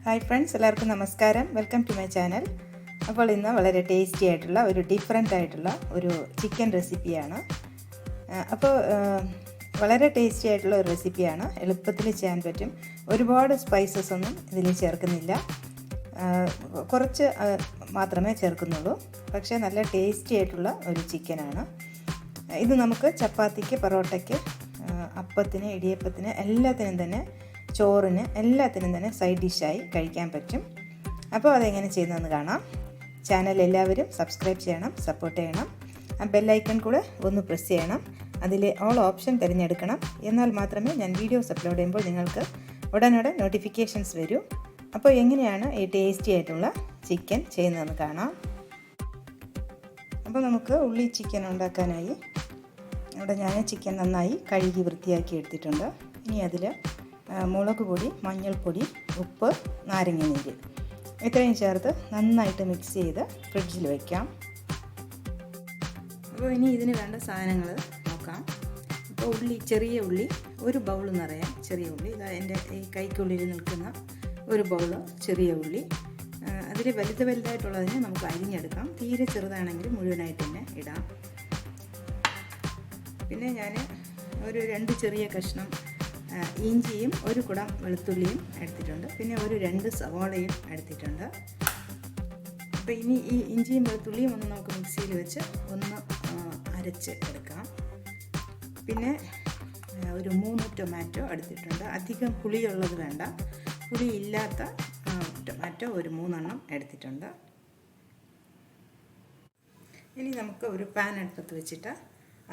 Hi friends, എല്ലാവർക്കും നമസ്കാരം. Welcome to my channel. അപ്പോൾ ഇന്ന് വളരെ ടേസ്റ്റി ആയിട്ടുള്ള ഡിഫറെൻ്റ് ആയിട്ടുള്ള ഒരു ചിക്കൻ റെസിപ്പിയാണ്. അപ്പോൾ വളരെ ടേസ്റ്റി ആയിട്ടുള്ള ഒരു റെസിപ്പിയാണ്. എളുപ്പത്തിൽ ചെയ്യാൻ പറ്റും. ഒരുപാട് സ്പൈസസ് ഒന്നും ഇതിൽ ചേർക്കുന്നില്ല, കുറച്ച് മാത്രമേ ചേർക്കുന്നുള്ളൂ. പക്ഷേ നല്ല ടേസ്റ്റി ആയിട്ടുള്ള ഒരു ചിക്കനാണ് ഇത്. നമുക്ക് ചപ്പാത്തിക്ക്, പൊറോട്ടയ്ക്ക്, അപ്പത്തിന്, ഇടിയപ്പത്തിന്, എല്ലാത്തിനും തന്നെ, ചോറിന്, എല്ലാത്തിനും തന്നെ സൈഡ് ഡിഷായി കഴിക്കാൻ പറ്റും. അപ്പോൾ അതെങ്ങനെ ചെയ്യുന്നതെന്ന് കാണാം. ചാനൽ എല്ലാവരും സബ്സ്ക്രൈബ് ചെയ്യണം, സപ്പോർട്ട് ചെയ്യണം. ആ ബെല്ലൈക്കൺ കൂടെ ഒന്ന് പ്രസ് ചെയ്യണം. അതിൽ ഓൾ ഓപ്ഷൻ തിരഞ്ഞെടുക്കണം. എന്നാൽ മാത്രമേ ഞാൻ വീഡിയോസ് അപ്ലോഡ് ചെയ്യുമ്പോൾ നിങ്ങൾക്ക് ഉടനടെ നോട്ടിഫിക്കേഷൻസ് വരൂ. അപ്പോൾ എങ്ങനെയാണ് ഈ ടേസ്റ്റി ആയിട്ടുള്ള ചിക്കൻ ചെയ്യുന്നതെന്ന് കാണാം. അപ്പോൾ നമുക്ക് ഉള്ളി ചിക്കൻ ഉണ്ടാക്കാനായി ഇവിടെ ഞാൻ ചിക്കൻ നന്നായി കഴുകി വൃത്തിയാക്കി എടുത്തിട്ടുണ്ട്. ഇനി അതിൽ മുളക് പൊടി, മഞ്ഞൾപ്പൊടി, ഉപ്പ്, നാരങ്ങനീര് ഇത്രയും ചേർത്ത് നന്നായിട്ട് മിക്സ് ചെയ്ത് ഫ്രിഡ്ജിൽ വയ്ക്കാം. അപ്പോൾ ഇനി ഇതിന് വേണ്ട സാധനങ്ങൾ നോക്കാം. അപ്പോൾ ചെറിയ ഉള്ളി, ഒരു ബൗൾ നിറയാം ചെറിയ ഉള്ളി. ഇതാ എൻ്റെ ഈ കൈക്കുള്ളിൽ നിൽക്കുന്ന ഒരു ബൗള് ചെറിയ ഉള്ളി. അതിൽ വലുതായിട്ടുള്ളതിനെ നമുക്ക് അരിഞ്ഞെടുക്കാം. തീരെ ചെറുതാണെങ്കിൽ മുഴുവനായിട്ട് തന്നെ ഇടാം. പിന്നെ ഞാൻ ഒരു 2 ചെറിയ കഷ്ണം ഇഞ്ചിയും, ഒരു കുടം വെളുത്തുള്ളിയും എടുത്തിട്ടുണ്ട്. പിന്നെ ഒരു 2 സവാളയും എടുത്തിട്ടുണ്ട്. അപ്പോൾ ഇനി ഈ ഇഞ്ചിയും വെളുത്തുള്ളിയും ഒന്ന് നമുക്ക് മിക്സിയിൽ വെച്ച് ഒന്ന് അരച്ച് എടുക്കാം. പിന്നെ ഒരു 3 ടൊമാറ്റോ എടുത്തിട്ടുണ്ട്. അധികം പുളിയുള്ളത് വേണ്ട, പുളി ഇല്ലാത്ത ടൊമാറ്റോ ഒരു 3 എണ്ണം എടുത്തിട്ടുണ്ട്. ഇനി നമുക്ക് ഒരു പാൻ അടുപ്പത്ത് വെച്ചിട്ട്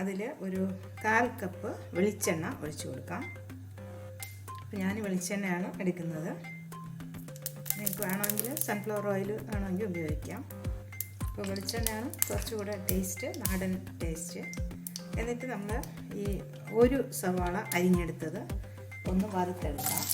അതിൽ ഒരു 1/4 കപ്പ് വെളിച്ചെണ്ണ ഒഴിച്ചു കൊടുക്കാം. അപ്പോൾ ഞാൻ വെളിച്ചെണ്ണയാണ് എടുക്കുന്നത്. നിങ്ങൾക്ക് വേണമെങ്കിൽ സൺഫ്ലവർ ഓയിൽ വേണമെങ്കിൽ ഉപയോഗിക്കാം. അപ്പോൾ വെളിച്ചെണ്ണയാണ് കുറച്ചുകൂടെ ടേസ്റ്റ്, നാടൻ ടേസ്റ്റ്. എന്നിട്ട് നമ്മൾ ഈ ഒരു സവാള അരിഞ്ഞെടുത്തത് ഒന്ന് വറുത്തെടുക്കാം.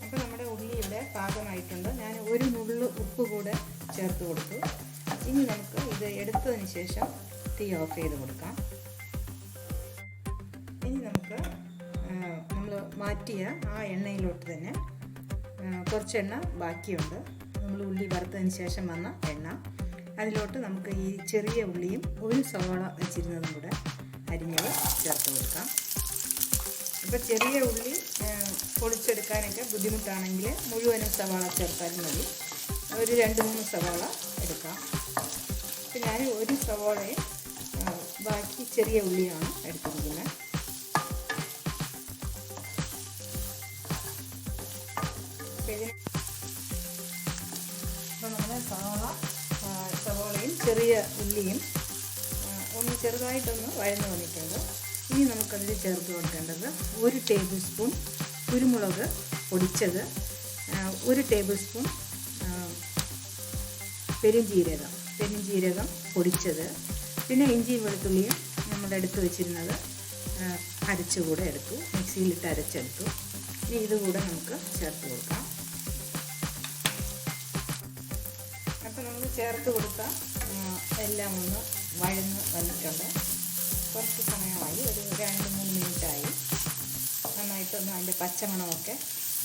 അപ്പോൾ നമ്മുടെ ഉള്ളി ഇവിടെ പാകമായിട്ടുണ്ട്. ഞാൻ ഒരു നുള്ളു ഉപ്പ് കൂടെ ചേർത്ത് കൊടുത്തു. ഇനി നമുക്ക് ഇത് എടുത്തതിന് ശേഷം തീ ഓഫ് ചെയ്ത് കൊടുക്കാം. ഇനി നമുക്ക് നമ്മൾ മാറ്റിയ ആ എണ്ണയിലോട്ട് തന്നെ കുറച്ച് എണ്ണ ബാക്കിയുണ്ട്. നമ്മൾ ഉള്ളി വറുത്തതിന് ശേഷം വന്ന എണ്ണ, അതിലോട്ട് നമുക്ക് ഈ ചെറിയ ഉള്ളിയും ഒരു സവാള വെച്ചിരുന്നതും കൂടെ അരിഞ്ഞത് ചേർത്ത് കൊടുക്കാം. ഇപ്പോൾ ചെറിയ ഉള്ളി പൊളിച്ചെടുക്കാനൊക്കെ ബുദ്ധിമുട്ടാണെങ്കിൽ മുഴുവനും സവാള ചേർത്താലും മതി. ഒരു 2-3 സവാള എടുക്കാം. അപ്പോൾ ഞാൻ ഒരു സവാളയും ബാക്കി ചെറിയ ഉള്ളിയാണ് എടുത്തിരിക്കുന്നത്. അപ്പോൾ നമ്മുടെ സവാളയും ചെറിയ ഉള്ളിയും ഒന്ന് ചെറുതായിട്ടൊന്ന് വഴന്നു വന്നിട്ടുണ്ട്. ഇനി നമുക്കതിൽ ചേർത്ത് കൊടുക്കേണ്ടത് 1 ടേബിൾ സ്പൂൺ കുരുമുളക് പൊടിച്ചത്, 1 ടേബിൾ സ്പൂൺ പെരുംജീരകം പൊടിച്ചത്, പിന്നെ ഇഞ്ചിയും വെളുത്തുള്ളിയും നമ്മൾ എടുത്ത് വെച്ചിരുന്നത് അരച്ചുകൂടെ എടുത്തു, മിക്സിയിലിട്ട് അരച്ചെടുത്തു. ഇനി ഇതുകൂടെ നമുക്ക് ചേർത്ത് കൊടുക്കാം. അപ്പോൾ നമ്മൾ ചേർത്ത് കൊടുത്ത എല്ലാം ഒന്ന് വഴന്ന് വന്നിട്ടുണ്ട്. കുറച്ച് സമയമായി, ഒരു 2-3 മിനിറ്റായി. നന്നായിട്ടൊന്ന് അതിൻ്റെ പച്ചമണമൊക്കെ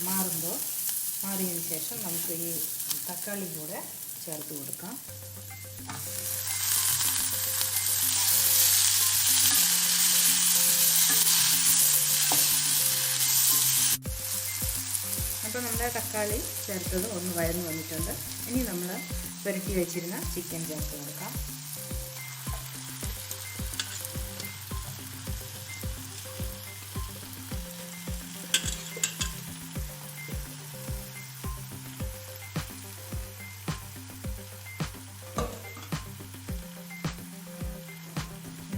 മാറിയതിന് ശേഷം നമുക്ക് ഈ തക്കാളി കൂടെ ചേർത്ത് കൊടുക്കാം. അപ്പോൾ നമ്മുടെ തക്കാളി ചേർത്തത് ഒന്ന് വഴന്ന് വന്നിട്ടുണ്ട്. ഇനി നമ്മൾ പുരട്ടി വെച്ചിരുന്ന ചിക്കൻ ചേർത്ത് കൊടുക്കാം.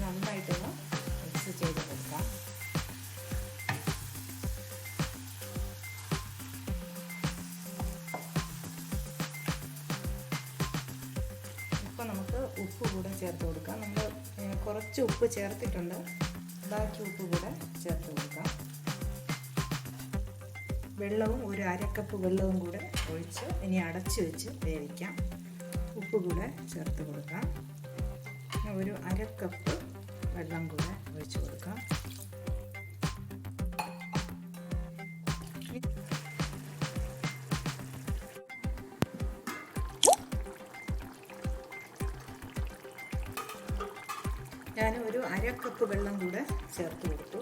നന്നായിട്ടൊന്ന് മിക്സ് ചെയ്ത് കൊടുക്കാം. അപ്പോൾ നമുക്ക് ഉപ്പ് കൂടെ ചേർത്ത് കൊടുക്കാം. നമ്മൾ കുറച്ച് ഉപ്പ് ചേർത്തിട്ടുണ്ട്, ബാക്കി ഉപ്പ് കൂടെ ചേർത്ത് കൊടുക്കാം. വെള്ളവും ഒരു അരക്കപ്പ് വെള്ളവും കൂടെ ഒഴിച്ച് ഇനി അടച്ചു വെച്ച് വേവിക്കാം. ഉപ്പ് കൂടെ ചേർത്ത് കൊടുക്കാം. ഒരു അരക്കപ്പ് വെള്ളം കൂടെ ഒഴിച്ച് കൊടുക്കാം. ഞാൻ ഒരു അരക്കപ്പ് വെള്ളം കൂടെ ചേർത്ത് കൊടുത്തു.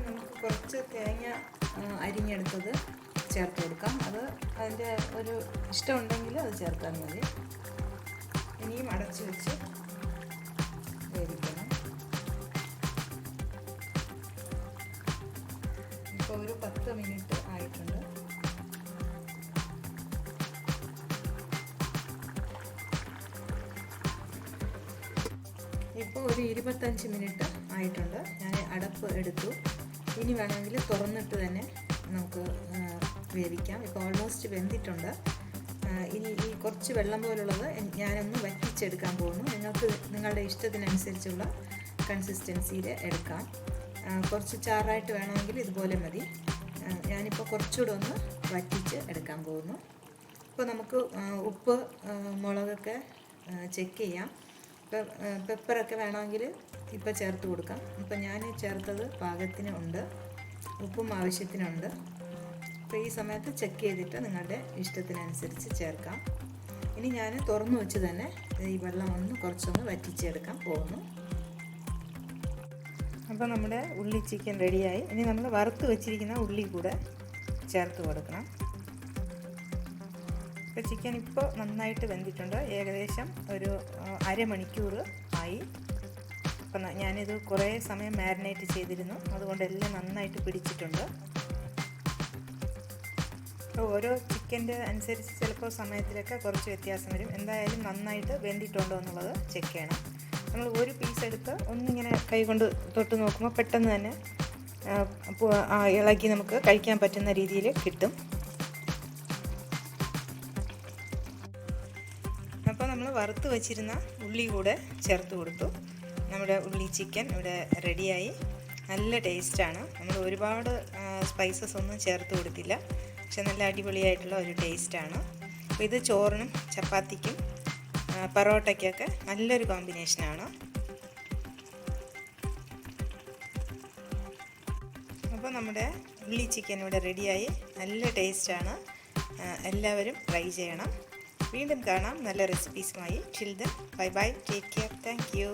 നമുക്ക് കുറച്ച് തേങ്ങ അരിഞ്ഞെടുത്തത് ചേർത്ത് കൊടുക്കാം. അത് അതിൻ്റെ ഒരു ഇഷ്ടമുണ്ടെങ്കിൽ അത് ചേർത്താൽ മതി. ഇനിയും അടച്ചു വെച്ച് വേവിക്കണം. ഇപ്പോൾ ഒരു 10 മിനിറ്റ് ആയിട്ടുണ്ട്. ഇപ്പോൾ ഒരു 25 മിനിറ്റ് ആയിട്ടുണ്ട്. ഞാൻ അടപ്പ് എടുത്തു. ഇനി വേണമെങ്കിൽ തുറന്നിട്ട് തന്നെ നമുക്ക് വേവിക്കാം. ഇപ്പോൾ ഓൾമോസ്റ്റ് വെന്തിട്ടുണ്ട്. ഇനി ഈ കുറച്ച് വെള്ളം പോലുള്ളത് ഞാനൊന്ന് വറ്റിച്ചെടുക്കാൻ പോകുന്നു. നിങ്ങൾക്ക് നിങ്ങളുടെ ഇഷ്ടത്തിനനുസരിച്ചുള്ള കൺസിസ്റ്റൻസിയിൽ എടുക്കാം. കുറച്ച് ചാറായിട്ട് വേണമെങ്കിൽ ഇതുപോലെ മതി. ഞാനിപ്പോൾ കുറച്ചുകൂടെ ഒന്ന് വറ്റിച്ച് എടുക്കാൻ പോകുന്നു. ഇപ്പോൾ നമുക്ക് ഉപ്പ് മുളകൊക്കെ ചെക്ക് ചെയ്യാം. പെപ്പറൊക്കെ വേണമെങ്കിൽ ഇപ്പോൾ ചേർത്ത് കൊടുക്കാം. ഇപ്പം ഞാൻ ചേർത്തത് പാകത്തിന് ഉണ്ട്, ഉപ്പും ആവശ്യത്തിനുണ്ട്. അപ്പോൾ ഈ സമയത്ത് ചെക്ക് ചെയ്തിട്ട് നിങ്ങളുടെ ഇഷ്ടത്തിനനുസരിച്ച് ചേർക്കാം. ഇനി ഞാൻ തുറന്നു വെച്ച് തന്നെ ഈ വെള്ളം കുറച്ചൊന്ന് വറ്റിച്ചെടുക്കാൻ പോകുന്നു. അപ്പോൾ നമ്മുടെ ഉള്ളി ചിക്കൻ റെഡിയായി. ഇനി നമ്മൾ വറുത്ത് വെച്ചിരിക്കുന്ന ഉള്ളി കൂടെ ചേർത്ത് കൊടുക്കണം. ഇപ്പോൾ ചിക്കൻ ഇപ്പോൾ നന്നായിട്ട് വെന്തിട്ടുണ്ട്. ഏകദേശം ഒരു അരമണിക്കൂർ ആയി. അപ്പം ഞാനിത് കുറേ സമയം മാരിനേറ്റ് ചെയ്തിരുന്നു, അതുകൊണ്ട് എല്ലാം നന്നായിട്ട് പിടിച്ചിട്ടുണ്ട്. അപ്പോൾ ഓരോ ചിക്കൻ്റെ അനുസരിച്ച് ചിലപ്പോൾ സമയത്തിലൊക്കെ കുറച്ച് വ്യത്യാസം വരും. എന്തായാലും നന്നായിട്ട് വെന്തിട്ടുണ്ടോ എന്നുള്ളത് ചെക്ക് ചെയ്യണം. നമ്മൾ ഒരു പീസ് എടുത്ത് ഒന്നിങ്ങനെ കൈ കൊണ്ട് തൊട്ട് നോക്കുമ്പോൾ പെട്ടെന്ന് തന്നെ ഇളക്കി നമുക്ക് കഴിക്കാൻ പറ്റുന്ന രീതിയിൽ കിട്ടും. അപ്പോൾ നമ്മൾ വറുത്ത് വച്ചിരുന്ന ഉള്ളി കൂടെ ചേർത്ത് കൊടുത്തു. നമ്മുടെ ഉള്ളി ചിക്കൻ ഇവിടെ റെഡിയായി. നല്ല ടേസ്റ്റാണ്. നമ്മൾ ഒരുപാട് സ്പൈസസ് ഒന്നും ചേർത്ത് കൊടുത്തില്ല, പക്ഷെ നല്ല അടിപൊളിയായിട്ടുള്ള ഒരു ടേസ്റ്റാണ്. അപ്പോൾ ഇത് ചോറിനും ചപ്പാത്തിക്കും പൊറോട്ടയ്ക്കൊക്കെ നല്ലൊരു കോമ്പിനേഷനാണ്. അപ്പോൾ നമ്മുടെ ഉള്ളി ചിക്കൻ ഇവിടെ റെഡിയായി. നല്ല ടേസ്റ്റാണ്. എല്ലാവരും ട്രൈ ചെയ്യണം. വീണ്ടും കാണാം നല്ല റെസിപ്പീസുമായി. Till then bye bye, take care, thank U.